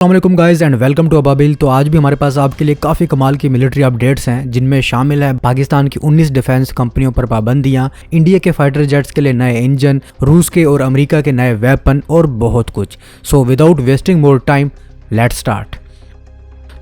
السلام علیکم guys and welcome to ابابل۔ تو آج بھی ہمارے پاس آپ کے لیے کافی کمال کی ملٹری اپڈیٹس ہیں، جن میں شامل ہے پاکستان کی 19 ڈیفنس کمپنیوں پر پابندیاں، انڈیا کے فائٹر جیٹس کے لیے نئے انجن، روس کے اور امریکہ کے نئے ویپن اور بہت کچھ۔ So without wasting more time let start.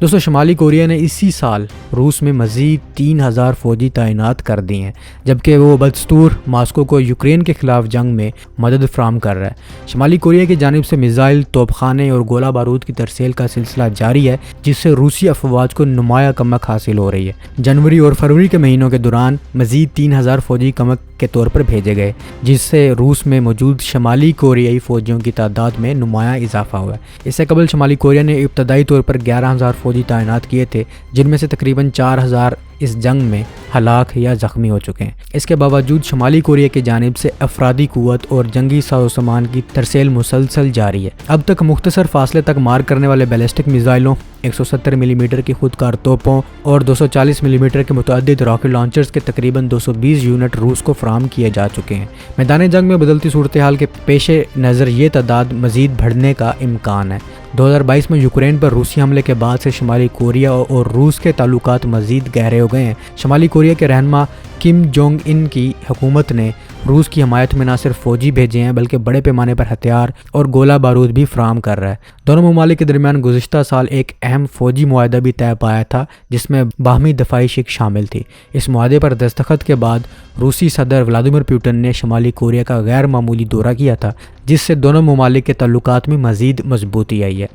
دوستو، شمالی کوریا نے اسی سال روس میں مزید 3000 فوجی تعینات کر دی ہیں، جبکہ وہ بدستور ماسکو کو یوکرین کے خلاف جنگ میں مدد فراہم کر رہا ہے۔ شمالی کوریا کی جانب سے میزائل، توپ خانے اور گولہ بارود کی ترسیل کا سلسلہ جاری ہے، جس سے روسی افواج کو نمایاں کمک حاصل ہو رہی ہے۔ جنوری اور فروری کے مہینوں کے دوران مزید 3000 فوجی کمک کے طور پر بھیجے گئے، جس سے روس میں موجود شمالی کوریائی فوجیوں کی تعداد میں نمایاں اضافہ ہوا ہے۔ اس سے قبل شمالی کوریا نے ابتدائی طور پر 11000 فوجی تعینات کیے تھے، جن میں سے تقریباً 4000 اس جنگ میں ہلاک یا زخمی ہو چکے ہیں۔ اس کے باوجود شمالی کوریا کی جانب سے افرادی قوت اور جنگی ساز و سامان کی ترسیل مسلسل جاری ہے۔ اب تک مختصر فاصلے تک مار کرنے والے بیلسٹک میزائلوں، 170 ملی میٹر کی خودکار توپوں اور 240 ملی میٹر کے متعدد راکٹ لانچرز کے تقریباً 220 یونٹ روس کو فراہم کیے جا چکے ہیں۔ میدان جنگ میں بدلتی صورتحال کے پیش نظر یہ تعداد مزید بڑھنے کا امکان ہے۔ 2022 میں یوکرین پر روسی حملے کے بعد سے شمالی کوریا اور روس کے تعلقات مزید گہرے ہو گئے ہیں۔ شمالی کوریا کے رہنما کم جونگ ان کی حکومت نے روس کی حمایت میں نہ صرف فوجی بھیجے ہیں، بلکہ بڑے پیمانے پر ہتھیار اور گولہ بارود بھی فراہم کر رہا ہے۔ دونوں ممالک کے درمیان گزشتہ سال ایک اہم فوجی معاہدہ بھی طے پایا تھا، جس میں باہمی دفاعی شق شامل تھی۔ اس معاہدے پر دستخط کے بعد روسی صدر ولادیمیر پوٹن نے شمالی کوریا کا غیر معمولی دورہ کیا تھا، جس سے دونوں ممالک کے تعلقات میں مزید مضبوطی آئی ہے۔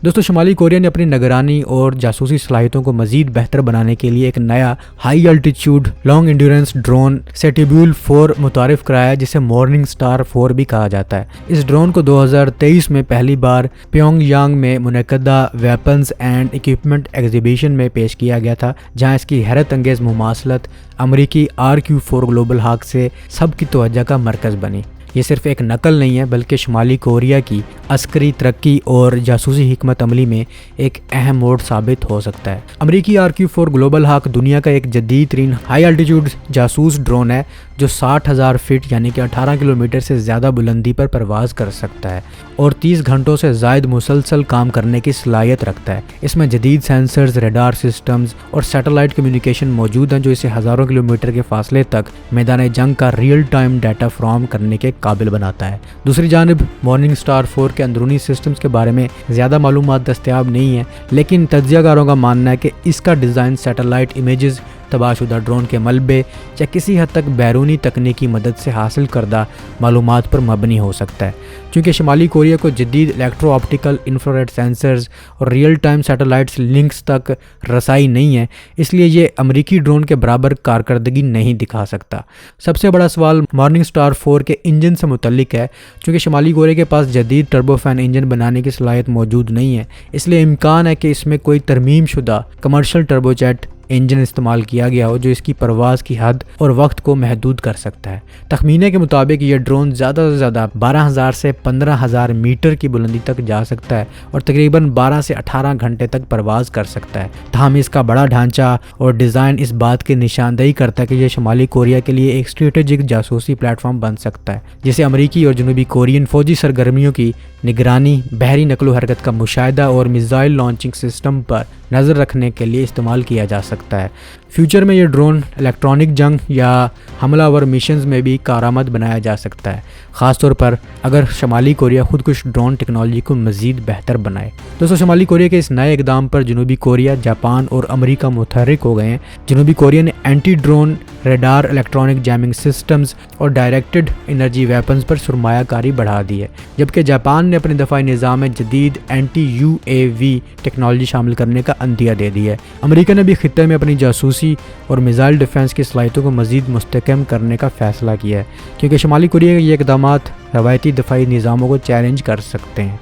دوستو، شمالی کوریا نے اپنی نگرانی اور جاسوسی صلاحیتوں کو مزید بہتر بنانے کے لیے ایک نیا high altitude long endurance drone سیٹیبیول 4 متعارف کرایا، جسے مارننگ سٹار 4 بھی کہا جاتا ہے۔ اس ڈرون کو 2023 میں پہلی بار پیونگ یانگ میں منعقدہ ویپنز اینڈ اکوپمنٹ ایگزیبیشن میں پیش کیا گیا تھا، جہاں اس کی حیرت انگیز مماثلت امریکی RQ-4 گلوبل ہاک سے سب کی توجہ کا مرکز بنی۔ یہ صرف ایک نقل نہیں ہے، بلکہ شمالی کوریا کی عسکری ترقی اور جاسوسی حکمت عملی میں ایک اہم موڑ ثابت ہو سکتا ہے۔ امریکی RQ-4 گلوبل ہاک دنیا کا ایک جدید ترین ہائی الٹیٹیوڈ جاسوس ڈرون ہے، جو 60,000 فٹ یعنی کہ 18 کلومیٹر سے زیادہ بلندی پر پرواز کر سکتا ہے اور 30 گھنٹوں سے زائد مسلسل کام کرنے کی صلاحیت رکھتا ہے۔ اس میں جدید سینسرز، ریڈار سسٹمز اور سیٹلائٹ کمیونیکیشن موجود ہیں، جو اسے ہزاروں کلومیٹر کے فاصلے تک میدان جنگ کا ریئل ٹائم ڈیٹا فراہم کرنے کے قابل بناتا ہے۔ دوسری جانب مارننگ سٹار 4 کے اندرونی سسٹمز کے بارے میں زیادہ معلومات دستیاب نہیں ہیں، لیکن تجزیہ کاروں کا ماننا ہے کہ اس کا ڈیزائن سیٹلائٹ امیجز، تباہ شدہ ڈرون کے ملبے یا کسی حد تک بیرونی تکنیکی مدد سے حاصل کردہ معلومات پر مبنی ہو سکتا ہے۔ چونکہ شمالی کوریا کو جدید الیکٹرو آپٹیکل انفرارڈ سینسرز اور ریئل ٹائم سیٹلائٹس لنکس تک رسائی نہیں ہے، اس لیے یہ امریکی ڈرون کے برابر کارکردگی نہیں دکھا سکتا۔ سب سے بڑا سوال مارننگ سٹار 4 کے انجن سے متعلق ہے۔ چونکہ شمالی کوریا کے پاس جدید ٹربو فین انجن بنانے کی صلاحیت موجود نہیں ہے، اس لیے امکان ہے کہ اس میں کوئی ترمیم شدہ کمرشل ٹربو جیٹ انجن استعمال کیا گیا ہو، جو اس کی پرواز کی حد اور وقت کو محدود کر سکتا ہے۔ تخمینے کے مطابق یہ ڈرون زیادہ سے زیادہ 12000 سے 15000 میٹر کی بلندی تک جا سکتا ہے اور تقریباً 12 سے 18 گھنٹے تک پرواز کر سکتا ہے۔ تاہم اس کا بڑا ڈھانچہ اور ڈیزائن اس بات کی نشاندہی کرتا ہے کہ یہ شمالی کوریا کے لیے ایک اسٹریٹجک جاسوسی پلیٹ فارم بن سکتا ہے، جسے امریکی اور جنوبی کورین فوجی سرگرمیوں کی نگرانی، بحری نقل و حرکت کا مشاہدہ اور میزائل لانچنگ سسٹم پر نظر رکھنے کے لیے استعمال کیا جا سکتا ہے۔ فیوچر میں یہ ڈرون الیکٹرانک جنگ یا حملہ آور میشنز میں بھی کارآمد بنایا جا سکتا ہے، خاص طور پر اگر شمالی کوریا خودکش ڈرون ٹیکنالوجی کو مزید بہتر بنائے۔ دوستو، شمالی کوریا کے اس نئے اقدام پر جنوبی کوریا، جاپان اور امریکہ متحرک ہو گئے ہیں۔ جنوبی کوریا نے anti drone radar, electronic jamming systems اور ڈائریکٹڈ انرجی ویپنز پر سرمایہ کاری بڑھا دی ہے، جبکہ جاپان نے اپنے دفاعی نظام میں جدید اینٹی UAV ٹیکنالوجی شامل کرنے کا عندیہ دے دیا ہے۔ امریکہ نے بھی خطے میں اپنی جاسوسی اور میزائل ڈیفنس کی صلاحیتوں کو مزید مستحکم کرنے کا فیصلہ کیا ہے، کیونکہ شمالی کوریا کے یہ اقدامات روایتی دفاعی نظاموں کو چیلنج کر سکتے ہیں۔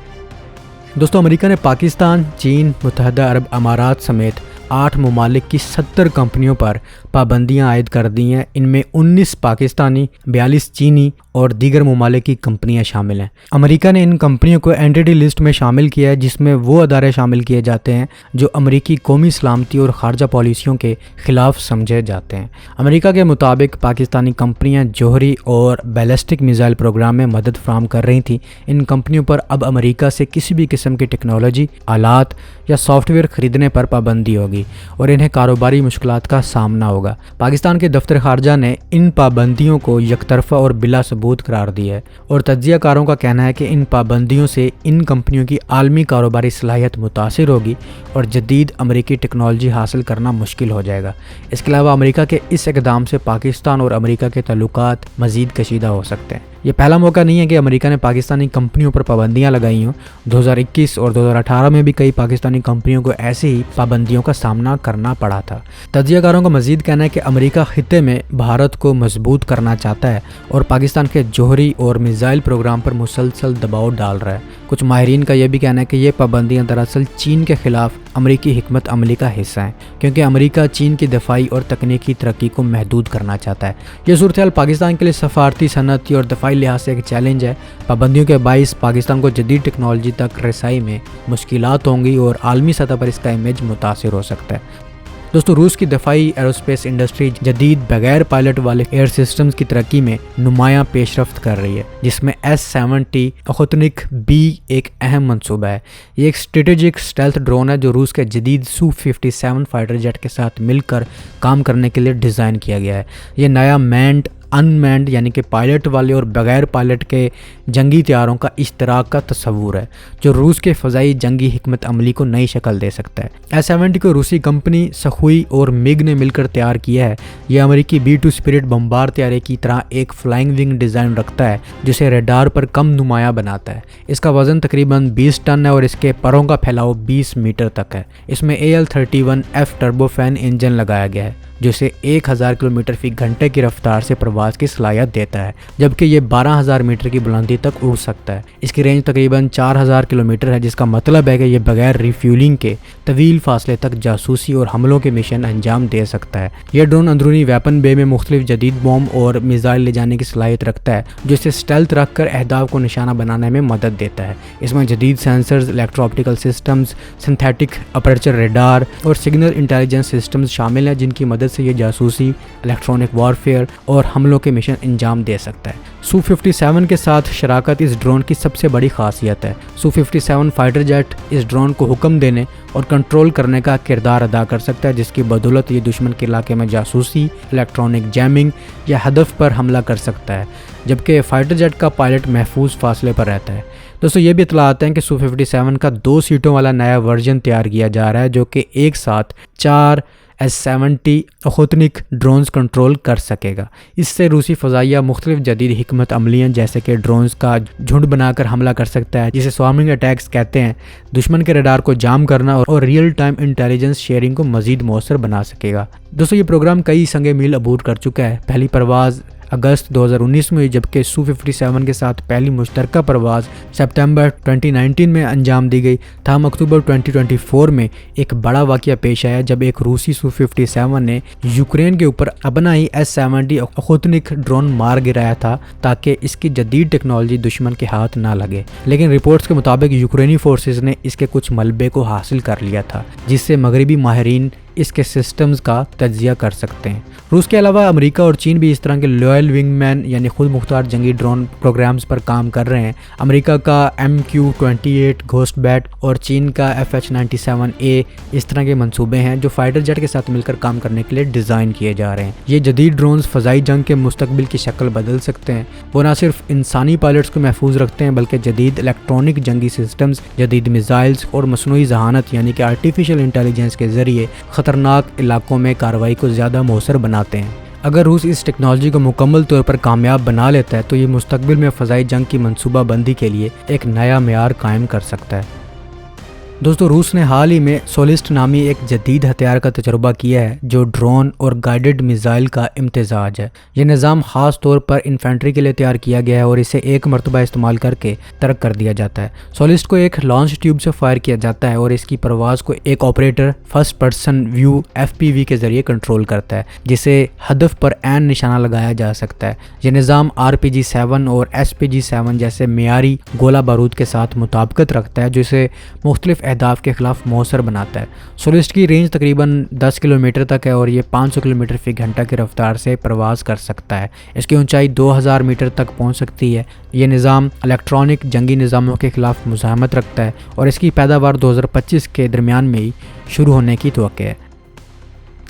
دوستو، امریکہ نے پاکستان، چین، متحدہ عرب امارات سمیت 8 ممالک کی 70 کمپنیوں پر پابندیاں عائد کر دی ہیں۔ ان میں 19 پاکستانی، 42 چینی اور دیگر ممالک کی کمپنیاں شامل ہیں۔ امریکہ نے ان کمپنیوں کو اینٹی لسٹ میں شامل کیا ہے، جس میں وہ ادارے شامل کیے جاتے ہیں جو امریکی قومی سلامتی اور خارجہ پالیسیوں کے خلاف سمجھے جاتے ہیں۔ امریکہ کے مطابق پاکستانی کمپنیاں جوہری اور بیلسٹک میزائل پروگرام میں مدد فراہم کر رہی تھیں۔ ان کمپنیوں پر اب امریکہ سے کسی بھی قسم کی ٹیکنالوجی، آلات یا سافٹ ویئر خریدنے پر پابندی ہوگی اور انہیں کاروباری مشکلات کا سامنا ہوگا۔ پاکستان کے دفتر خارجہ نے ان پابندیوں کو یک طرفہ اور بلا ثبوت قرار دیا ہے، اور تجزیہ کاروں کا کہنا ہے کہ ان پابندیوں سے ان کمپنیوں کی عالمی کاروباری صلاحیت متاثر ہوگی اور جدید امریکی ٹیکنالوجی حاصل کرنا مشکل ہو جائے گا۔ اس کے علاوہ امریکہ کے اس اقدام سے پاکستان اور امریکہ کے تعلقات مزید کشیدہ ہو سکتے ہیں۔ یہ پہلا موقع نہیں ہے کہ امریکہ نے پاکستانی کمپنیوں پر پابندیاں لگائی ہوں۔ 2021 اور 2018 میں بھی کئی پاکستانی کمپنیوں کو ایسے ہی پابندیوں کا سامنا کرنا پڑا تھا۔ تجزیہ کاروں کا مزید کہنا ہے کہ امریکہ خطے میں بھارت کو مضبوط کرنا چاہتا ہے اور پاکستان کے جوہری اور میزائل پروگرام پر مسلسل دباؤ ڈال رہا ہے۔ کچھ ماہرین کا یہ بھی کہنا ہے کہ یہ پابندیاں دراصل چین کے خلاف امریکی حکمت عملی کا حصہ ہیں، کیونکہ امریکہ چین کی دفاعی اور تکنیکی ترقی کو محدود کرنا چاہتا ہے۔ یہ صورتحال پاکستان کے لیے سفارتی، صنعتی اور دفاعی لحاظ سے ایک چیلنج ہے۔ پابندیوں کے باعث پاکستان کو جدید ٹیکنالوجی تک رسائی میں مشکلات ہوں گی اور عالمی سطح پر اس کا امیج متاثر ہو سکتا ہے۔ دوستو، روس کی دفاعی ایروسپیس انڈسٹری جدید بغیر پائلٹ والے ایئر سسٹمز کی ترقی میں نمایاں پیش رفت کر رہی ہے، جس میں S-70 اوخوتنک B ایک اہم منصوبہ ہے۔ یہ ایک اسٹریٹجک اسٹیلتھ ڈرون ہے جو روس کے جدید Su-57 فائٹر جیٹ کے ساتھ مل کر کام کرنے کے لیے ڈیزائن کیا گیا ہے۔ یہ نیا مینڈ انمینڈ یعنی کہ پائلٹ والے اور بغیر پائلٹ کے جنگی طیاروں کا اشتراک کا تصور ہے، جو روس کے فضائی جنگی حکمت عملی کو نئی شکل دے سکتا ہے۔ S-70 کو روسی کمپنی سخوئی اور MiG نے مل کر تیار کیا ہے۔ یہ امریکی B-2 اسپرٹ بمبار طیارے کی طرح ایک فلائنگ ونگ ڈیزائن رکھتا ہے، جسے ریڈار پر کم نمایاں بناتا ہے۔ اس کا وزن تقریباً 20 ٹن ہے اور اس کے پروں کا پھیلاؤ 20 میٹر تک ہے۔ اس میں AL-31F ٹربو فین انجن لگایا گیا ہے، جو اسے 1000 کلومیٹر فی گھنٹے کی رفتار سے پرواز کی صلاحیت دیتا ہے، جبکہ یہ 12000 میٹر کی بلندی تک اڑ سکتا ہے۔ اس کی رینج تقریباً 4000 کلومیٹر ہے، جس کا مطلب ہے کہ یہ بغیر ریفیولنگ کے طویل فاصلے تک جاسوسی اور حملوں کے مشن انجام دے سکتا ہے۔ یہ ڈرون اندرونی ویپن بے میں مختلف جدید بوم اور میزائل لے جانے کی صلاحیت رکھتا ہے، جو اسے اسٹیلتھ رکھ کر اہداف کو نشانہ بنانے میں مدد دیتا ہے۔ اس میں جدید censors, electro optical systems, synthetic aperture radar اور سگنل انٹیلیجنس سسٹمز شامل ہیں، جن کی مدد سے یہ جاسوسی، الیکٹرانک وارفیئر اور حملوں کے مشن انجام دے سکتا ہے۔ Su-57 کے ساتھ شراکت اس ڈرون کی سب سے بڑی خاصیت ہے۔ Su-57 فائٹر جیٹ اس ڈرون کو حکم دینے اور کنٹرول کرنے کا کردار ادا کر سکتا ہے، جس کی بدولت یہ دشمن کے علاقے میں جاسوسی، الیکٹرانک جیمنگ یا ہدف پر حملہ کر سکتا ہے، جبکہ فائٹر جیٹ کا پائلٹ محفوظ فاصلے پر رہتا ہے۔ دوستو، یہ بھی اطلاعات ہیں کہ Su-57 کا 2 سیٹوں والا نیا ورژن تیار کیا جا رہا ہے، جو کہ ایک ساتھ 4 S-70 اوخوتنک ڈرونز کنٹرول کر سکے گا۔ اس سے روسی فضائیہ مختلف جدید حکمت عملیاں جیسے کہ ڈرونز کا جھنڈ بنا کر حملہ کر سکتا ہے، جسے سوارمنگ اٹیکس کہتے ہیں، دشمن کے ریڈار کو جام کرنا اور ریئل ٹائم انٹیلیجنس شیئرنگ کو مزید مؤثر بنا سکے گا۔ دوستو، یہ پروگرام کئی سنگ میل عبور کر چکا ہے۔ پہلی پرواز اگست 2019 میں ہوئی، جبکہ Su-57 کے ساتھ پہلی مشترکہ پرواز ستمبر 2019 میں انجام دی گئی۔ تاہم اکتوبر 2024 میں ایک بڑا واقعہ پیش آیا جب ایک روسی Su-57 نے یوکرین کے اوپر اپنا ہی S-70 اوخوتنک ڈرون مار گرایا تھا تاکہ اس کی جدید ٹیکنالوجی دشمن کے ہاتھ نہ لگے، لیکن رپورٹس کے مطابق یوکرینی فورسز نے اس کے کچھ ملبے کو حاصل کر لیا تھا، جس سے مغربی ماہرین اس کے سسٹمز کا تجزیہ کر سکتے ہیں۔ روس کے علاوہ امریکہ اور چین بھی اس طرح کے لوئل ونگ مین یعنی خود مختار جنگی ڈرون پروگرامز پر کام کر رہے ہیں۔ امریکہ کا MQ-28 گھوسٹ بیٹ اور چین کا FH-97A اس طرح کے منصوبے ہیں جو فائٹر جیٹ کے ساتھ مل کر کام کرنے کے لیے ڈیزائن کیے جا رہے ہیں۔ یہ جدید ڈرونز فضائی جنگ کے مستقبل کی شکل بدل سکتے ہیں۔ وہ نہ صرف انسانی پائلٹس کو محفوظ رکھتے ہیں بلکہ جدید الیکٹرانک جنگی سسٹمز، جدید میزائلز اور مصنوعی ذہانت یعنی کہ آرٹیفیشل انٹیلیجنس کے ذریعے خطرناک علاقوں میں کارروائی کو زیادہ مؤثر بناتے ہیں۔ اگر روس اس ٹیکنالوجی کو مکمل طور پر کامیاب بنا لیتا ہے تو یہ مستقبل میں فضائی جنگ کی منصوبہ بندی کے لیے ایک نیا معیار قائم کر سکتا ہے۔ دوستو روس نے حال ہی میں سولسٹ نامی ایک جدید ہتھیار کا تجربہ کیا ہے جو ڈرون اور گائیڈڈ میزائل کا امتزاج ہے۔ یہ نظام خاص طور پر انفینٹری کے لیے تیار کیا گیا ہے اور اسے ایک مرتبہ استعمال کر کے ترک کر دیا جاتا ہے۔ سولسٹ کو ایک لانچ ٹیوب سے فائر کیا جاتا ہے اور اس کی پرواز کو ایک operator first person view FPV کے ذریعے کنٹرول کرتا ہے جسے ہدف پر عین نشانہ لگایا جا سکتا ہے۔ یہ نظام RPG-7 اور SPG-7 جیسے معیاری گولہ بارود کے ساتھ مطابقت رکھتا ہے جو اسے مختلف اہداف کے خلاف مؤثر بناتا ہے۔ سولسٹ کی رینج تقریباً 10 کلومیٹر تک ہے اور یہ 500 کلومیٹر فی گھنٹہ کی رفتار سے پرواز کر سکتا ہے۔ اس کی اونچائی 2000 میٹر تک پہنچ سکتی ہے۔ یہ نظام الیکٹرانک جنگی نظاموں کے خلاف مزاحمت رکھتا ہے اور اس کی پیداوار 2025 کے درمیان میں ہی شروع ہونے کی توقع ہے۔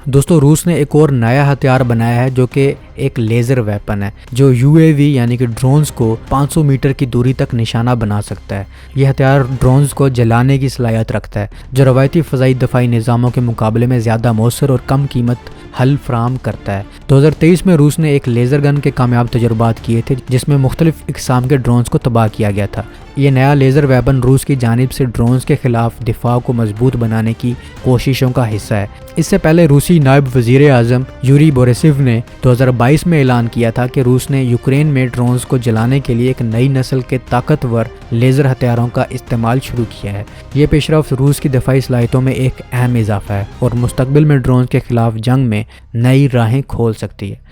دوستو روس نے ایک اور نیا ہتھیار بنایا ہے جو کہ ایک لیزر ویپن ہے جو UAV یعنی کہ ڈرونز کو 500 میٹر کی دوری تک نشانہ بنا سکتا ہے۔ یہ ہتھیار ڈرونز کو جلانے کی صلاحیت رکھتا ہے جو روایتی فضائی دفاعی نظاموں کے مقابلے میں زیادہ مؤثر اور کم قیمت حل فراہم کرتا ہے۔ 2023 میں روس نے ایک لیزر گن کے کامیاب تجربات کیے تھے جس میں مختلف اقسام کے ڈرونز کو تباہ کیا گیا تھا۔ یہ نیا لیزر ویپن روس کی جانب سے ڈرونز کے خلاف دفاع کو مضبوط بنانے کی کوششوں کا حصہ ہے۔ اس سے پہلے روسی نائب وزیر اعظم یوری بوریسوف نے 2022 میں اعلان کیا تھا کہ روس نے یوکرین میں ڈرونز کو جلانے کے لیے ایک نئی نسل کے طاقتور لیزر ہتھیاروں کا استعمال شروع کیا ہے۔ یہ پیش رفت روس کی دفاعی صلاحیتوں میں ایک اہم اضافہ ہے اور مستقبل میں ڈرونز کے خلاف جنگ میں نئی راہیں کھول سکتی ہے۔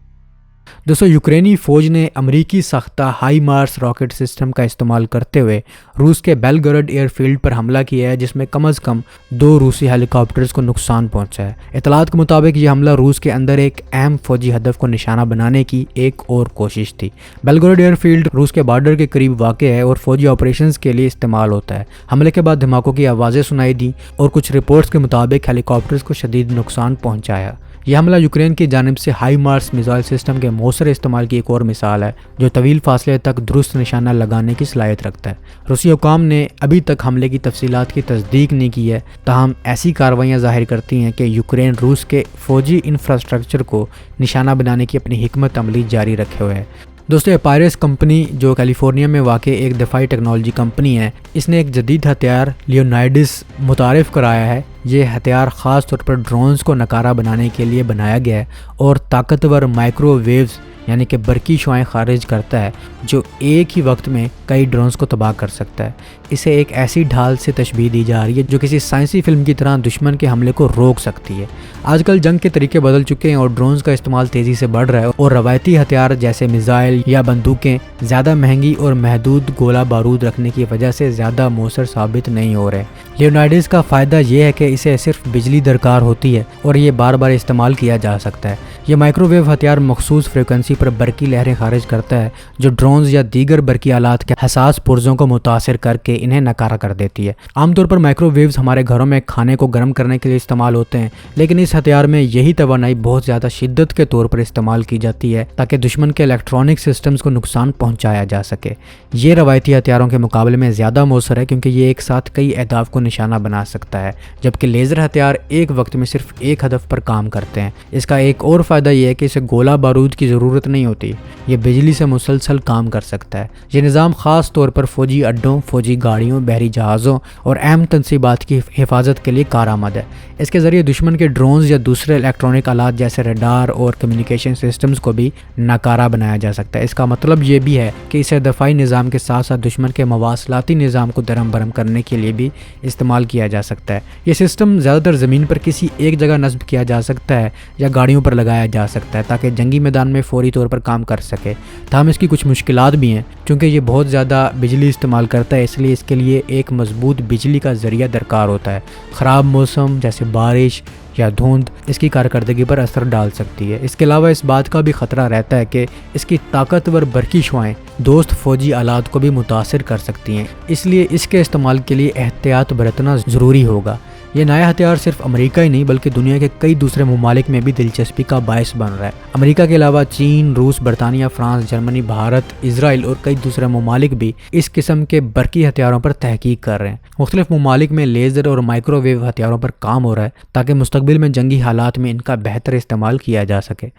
دوستو یوکرینی فوج نے امریکی ساختہ ہائی مارس راکٹ سسٹم کا استعمال کرتے ہوئے روس کے بیلگرڈ ایئر فیلڈ پر حملہ کیا ہے جس میں کم از کم 2 روسی ہیلی کاپٹرز کو نقصان پہنچا ہے۔ اطلاعات کے مطابق یہ حملہ روس کے اندر ایک اہم فوجی ہدف کو نشانہ بنانے کی ایک اور کوشش تھی۔ بیلگرڈ ایئر فیلڈ روس کے بارڈر کے قریب واقع ہے اور فوجی آپریشنز کے لیے استعمال ہوتا ہے۔ حملے کے بعد دھماکوں کی آوازیں سنائی دیں اور کچھ رپورٹس کے مطابق ہیلی کاپٹرز کو شدید نقصان پہنچایا۔ یہ حملہ یوکرین کی جانب سے ہائی مارس میزائل سسٹم کے مؤثر استعمال کی ایک اور مثال ہے جو طویل فاصلے تک درست نشانہ لگانے کی صلاحیت رکھتا ہے۔ روسی حکام نے ابھی تک حملے کی تفصیلات کی تصدیق نہیں کی ہے، تاہم ایسی کارروائیاں ظاہر کرتی ہیں کہ یوکرین روس کے فوجی انفراسٹرکچر کو نشانہ بنانے کی اپنی حکمت عملی جاری رکھے ہوئے ہے۔ دوستو ایپائرس کمپنی جو کیلیفورنیا میں واقع ایک دفاعی ٹیکنالوجی کمپنی ہے، اس نے ایک جدید ہتھیار لیونائڈس متعارف کرایا ہے۔ یہ ہتھیار خاص طور پر ڈرونز کو ناکارہ بنانے کے لیے بنایا گیا ہے اور طاقتور مائکرو ویوز یعنی کہ برقی شعاعیں خارج کرتا ہے جو ایک ہی وقت میں کئی ڈرونز کو تباہ کر سکتا ہے۔ اسے ایک ایسی ڈھال سے تشبیہ دی جا رہی ہے جو کسی سائنسی فلم کی طرح دشمن کے حملے کو روک سکتی ہے۔ آج کل جنگ کے طریقے بدل چکے ہیں اور ڈرونز کا استعمال تیزی سے بڑھ رہا ہے اور روایتی ہتھیار جیسے میزائل یا بندوقیں زیادہ مہنگی اور محدود گولہ بارود رکھنے کی وجہ سے زیادہ مؤثر ثابت نہیں ہو رہے۔ لیونائڈس کا فائدہ یہ ہے کہ اسے صرف بجلی درکار ہوتی ہے اور یہ بار بار استعمال کیا جا سکتا ہے۔ یہ مائکرو ویو ہتھیار مخصوص فریکوینسی پر برقی لہریں خارج کرتا ہے جو ڈرونز یا دیگر برقی آلات کے حساس پرزوں کو متاثر کر کے انہیں ناکارہ کر دیتی ہے۔ عام طور پر مائکرو ویوز ہمارے گھروں میں کھانے کو گرم کرنے کے لیے استعمال ہوتے ہیں، لیکن اس ہتھیار میں یہی توانائی بہت زیادہ شدت کے طور پر استعمال کی جاتی ہے تاکہ دشمن کے الیکٹرانک سسٹمز کو نقصان پہنچایا جا سکے۔ یہ روایتی ہتھیاروں کے مقابلے میں زیادہ مؤثر ہے کیونکہ یہ ایک ساتھ کئی اہداف کو نشانہ بنا سکتا ہے، جبکہ لیزر ہتھیار ایک وقت میں صرف ایک ہدف پر کام کرتے ہیں۔ اس کا ایک اور فائدہ یہ ہے کہ اسے گولہ بارود کی ضرورت نہیں ہوتی، یہ بجلی سے مسلسل کام کر سکتا ہے۔ یہ نظام خاص طور پر فوجی اڈوں، فوجی گاڑیوں، بحری جہازوں اور اہم تنصیبات کی حفاظت کے لیے کارآمد ہے۔ اس کے ذریعے دشمن کے ڈرونز یا دوسرے الیکٹرانک آلات جیسے ریڈار اور کمیونیکیشن سسٹمز کو بھی ناکارہ بنایا جا سکتا ہے۔ اس کا مطلب یہ بھی ہے کہ اسے دفاعی نظام کے ساتھ ساتھ دشمن کے مواصلاتی نظام کو درہم برہم کرنے کے لیے بھی استعمال کیا جا سکتا ہے۔ یہ سسٹم زیادہ تر زمین پر کسی ایک جگہ نصب کیا جا سکتا ہے یا گاڑیوں پر لگایا جا سکتا ہے تاکہ جنگی میدان میں فوری طور پر کام کر سکے۔ تاہم اس کی کچھ مشکلات بھی ہیں کیونکہ یہ بہت زیادہ بجلی استعمال کرتا ہے، اس لیے اس کے لیے ایک مضبوط بجلی کا ذریعہ درکار ہوتا ہے۔ خراب موسم جیسے بارش یا دھند اس کی کارکردگی پر اثر ڈال سکتی ہے۔ اس کے علاوہ اس بات کا بھی خطرہ رہتا ہے کہ اس کی طاقتور برقی شعاعیں دوست فوجی آلات کو بھی متاثر کر سکتی ہیں، اس لیے اس کے استعمال کے لیے احتیاط برتنا ضروری ہوگا۔ یہ نیا ہتھیار صرف امریکہ ہی نہیں بلکہ دنیا کے کئی دوسرے ممالک میں بھی دلچسپی کا باعث بن رہا ہے۔ امریکہ کے علاوہ چین، روس، برطانیہ، فرانس، جرمنی، بھارت، اسرائیل اور کئی دوسرے ممالک بھی اس قسم کے برقی ہتھیاروں پر تحقیق کر رہے ہیں۔ مختلف ممالک میں لیزر اور مائکرو ویو ہتھیاروں پر کام ہو رہا ہے تاکہ مستقبل میں جنگی حالات میں ان کا بہتر استعمال کیا جا سکے۔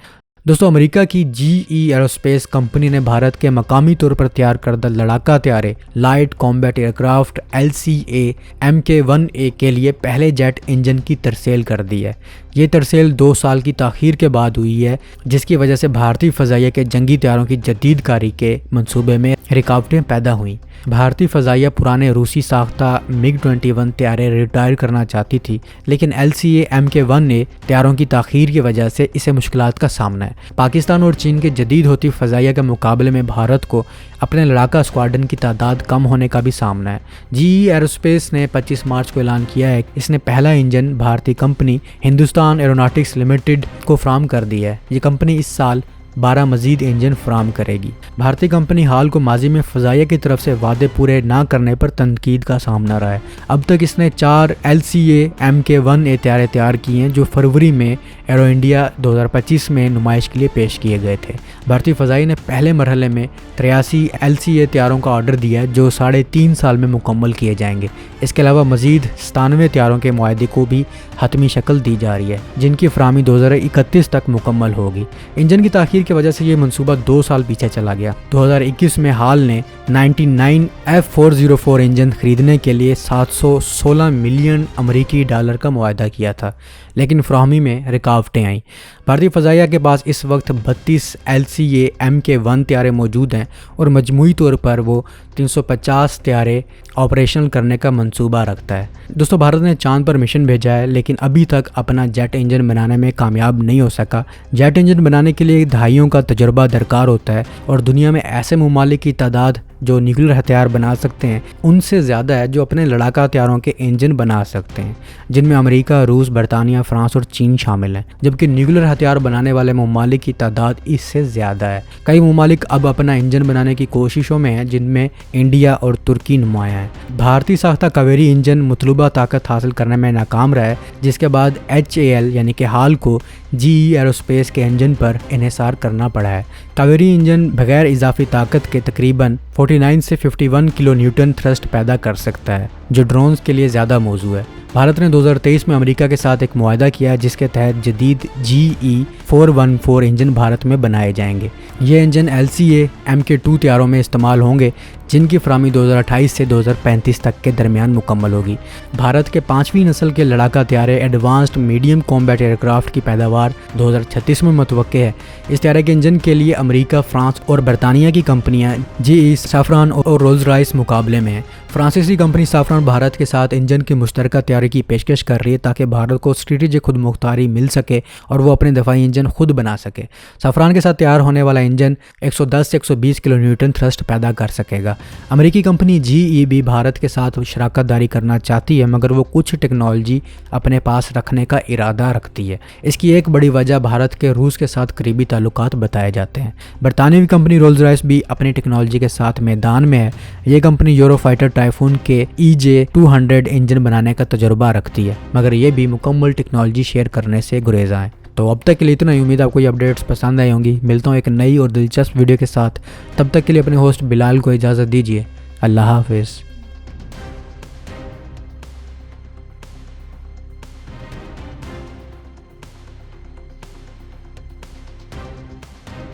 دوستوں امریکہ کی GE ایروسپیس کمپنی نے بھارت کے مقامی طور پر تیار کردہ لڑاکا طیارے light combat aircraft LCA Mk-1A کے لیے پہلے جیٹ انجن کی ترسیل کر دی ہے۔ یہ ترسیل 2 سال کی تاخیر کے بعد ہوئی ہے، جس کی وجہ سے بھارتی فضائیہ کے جنگی طیاروں کی جدید کاری کے منصوبے میں رکاوٹیں پیدا ہوئیں۔ بھارتی فضائیہ پرانے روسی ساختہ MiG-21 طیارے ریٹائر کرنا چاہتی تھی، لیکن LCA Mk-1A طیاروں کی تاخیر کی وجہ سے اسے مشکلات کا سامنا ہے۔ پاکستان اور چین کے جدید ہوتی فضائیہ کے مقابلے میں بھارت کو اپنے لڑاکا اسکواڈرن کی تعداد کم ہونے کا بھی سامنا ہے۔ GE ایروسپیس نے 25 مارچ کو اعلان کیا ہے کہ اس نے پہلا انجن بھارتی کمپنی ہندوستان ایروناٹکس لمیٹڈ کو فراہم کر دیا ہے۔ یہ کمپنی اس سال 12 مزید انجن فراہم کرے گی۔ بھارتی کمپنی حال کو ماضی میں فضائیہ کی طرف سے وعدے پورے نہ کرنے پر تنقید کا سامنا رہا ہے۔ اب تک اس نے 4 LCA Mk-1A طیارے تیار کیے ہیں جو فروری میں ایرو انڈیا 2025 میں نمائش کے لیے پیش کیے گئے تھے۔ بھارتی فضائیہ نے پہلے مرحلے میں 83 LCA طیاروں کا آرڈر دیا ہے جو 3.5 سال میں مکمل کیے جائیں گے۔ اس کے علاوہ مزید 97 طیاروں کے معاہدے کو بھی حتمی شکل دی جا رہی ہے، جن کی فراہمی 2031 تک مکمل ہوگی۔ انجن کی تاخیر کی وجہ سے یہ منصوبہ 2 سال پیچھے چلا گیا۔ 2021 میں حال نے 99 F404 انجن خریدنے کے لیے $716 ملین امریکی کا معاہدہ کیا تھا، لیکن فراہمی میں رکاوٹیں آئیں۔ بھارتی فضائیہ کے پاس اس وقت 32 LCA Mk-1 طیارے موجود ہیں اور مجموعی طور پر وہ 350 طیارے آپریشنل کرنے کا منصوبہ رکھتا ہے۔ دوستوں بھارت نے چاند پر مشن بھیجا ہے، لیکن ابھی تک اپنا جیٹ انجن بنانے میں کامیاب نہیں ہو سکا۔ جیٹ انجن بنانے کے لیے دہائیوں کا تجربہ درکار ہوتا ہے، اور دنیا میں ایسے ممالک کی تعداد جو نیوکلیر ہتھیار بنا سکتے ہیں ان سے زیادہ ہے جو اپنے لڑاکا طیاروں کے انجن بنا سکتے ہیں، جن میں امریکہ، روس، برطانیہ، فرانس اور چین شامل ہیں، جبکہ نیوکلیر ہتھیار بنانے والے ممالک کی تعداد اس سے زیادہ ہے۔ کئی ممالک اب اپنا انجن بنانے کی کوششوں میں ہیں، جن میں انڈیا اور ترکی نمایاں ہیں۔ بھارتی ساختہ کاویری انجن مطلوبہ طاقت حاصل کرنے میں ناکام رہا ہے، جس کے بعد HAL یعنی کہ حال کو GE ایروسپیس کے انجن پر انحصار کرنا پڑا ہے۔ کاویری انجن بغیر اضافی طاقت کے تقریباً 49 سے 51 کلو نیوٹن تھرسٹ پیدا کر سکتا ہے، جو ڈرونز کے لیے زیادہ موزوں ہے۔ بھارت نے 2023 میں امریکہ کے ساتھ ایک معاہدہ کیا ہے جس کے تحت جدید GE 414 انجن بھارت میں بنائے جائیں گے۔ یہ انجن LCA Mk-2 طیاروں میں استعمال ہوں گے، جن کی فراہمی 2028 سے 2035 تک کے درمیان مکمل ہوگی۔ بھارت کے 5ویں نسل کے لڑاکا طیارے ایڈوانسڈ میڈیم کامبیٹ ایئرکرافٹ کی پیداوار 2036 میں متوقع ہے۔ اس طیارے کے انجن کے لیے امریکہ، فرانس اور برطانیہ کی کمپنیاں GE، سافران اور رولز رائس مقابلے میں ہیں۔ فرانسیسی کمپنی سافران بھارت کے ساتھ انجن کی مشترکہ تیاری کی پیشکش کر رہی ہے تاکہ بھارت کو اسٹریٹجک خود مختاری مل سکے اور وہ اپنے دفاعی انجن خود بنا سکے۔ سافران کے ساتھ تیار ہونے والا انجن 110 سے 120 کلو نیوٹن تھرسٹ پیدا کر سکے گا۔ امریکی کمپنی GE بھی بھارت کے ساتھ شراکت داری کرنا چاہتی ہے، مگر وہ کچھ ٹیکنالوجی اپنے پاس رکھنے کا ارادہ رکھتی ہے۔ اس کی ایک بڑی وجہ بھارت کے روس کے ساتھ قریبی تعلقات بتائے جاتے ہیں۔ برطانوی کمپنی رولز رائس بھی اپنی ٹیکنالوجی کے ساتھ میدان میں ہے۔ یہ کمپنی یورو فائٹر ٹائفون کے EJ-200 انجن بنانے کا تجربہ رکھتی ہے، مگر یہ بھی مکمل ٹیکنالوجی شیئر کرنے سے گریزاں ہے۔ تو اب تک کے لیے اتنا ہی، امید آپ کو یہ اپڈیٹس پسند آئی ہوں گی۔ ملتا ہوں ایک نئی اور دلچسپ ویڈیو کے ساتھ، تب تک کے لیے اپنے ہوسٹ بلال کو اجازت دیجیے۔ اللہ حافظ۔